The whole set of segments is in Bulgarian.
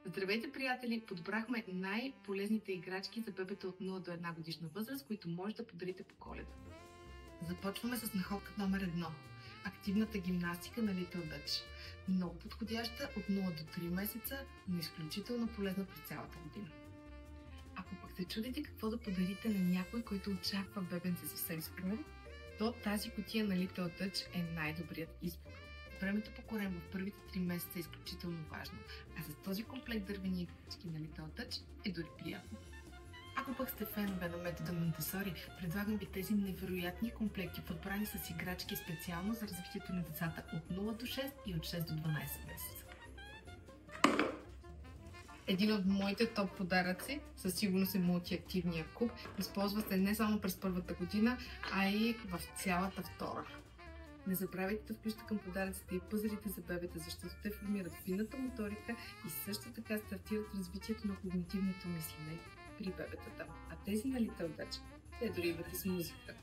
Здравейте, приятели! Подбрахме най-полезните играчки за бебета от 0 до 1 годишна възраст, които може да подарите по Коледа. Започваме с находка номер 1. Активната гимнастика на Little Dutch. Много подходяща от 0 до 3 месеца, но изключително полезна през цялата година. Ако пък се чудите какво да подарите на някой, който очаква бебенце съвсем скоро, то тази кутия на Little Dutch е най-добрият избор. Времето по корем в първите 3 месеца е изключително важно, а с този комплект дървени играчки на Little Dutch е дори приятно. Ако пък сте фенове на метода Монтесори, предлагам ви тези невероятни комплекти, подбрани с играчки специално за развитието на децата от 0 до 6 и от 6 до 12 месеца. Един от моите топ подаръци със сигурност е мултиактивния куб. Използва се не само през първата година, а и в цялата втора. Не забравяйте да включите към подаръците и пъзелите за бебета, защото те формират финната моторика и също така стартират развитието на когнитивното мислене при бебетата. А тези на Little Dutch те дори идват и с музика.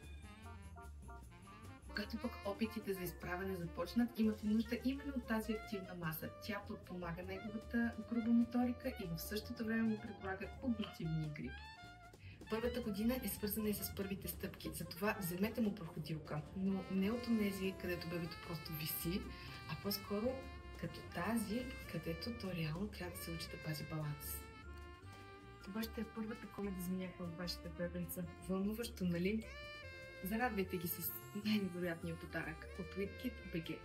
Когато пък опитите за изправяне започнат, имате нужда именно от тази активна маса. Тя подпомага неговата груба моторика и в същото време му предлага когнитивни игри. Първата година е свързана и с първите стъпки, затова вземете му проходилка, но не от онези, където бебето просто виси, а по-скоро като тази, където то реално трябва да се учи да пази баланс. Това ще е първата Коледа за някои от вашите бебенца. Вълнуващо, нали? Зарадвайте ги с най-невероятния подарък от WeedKit BG.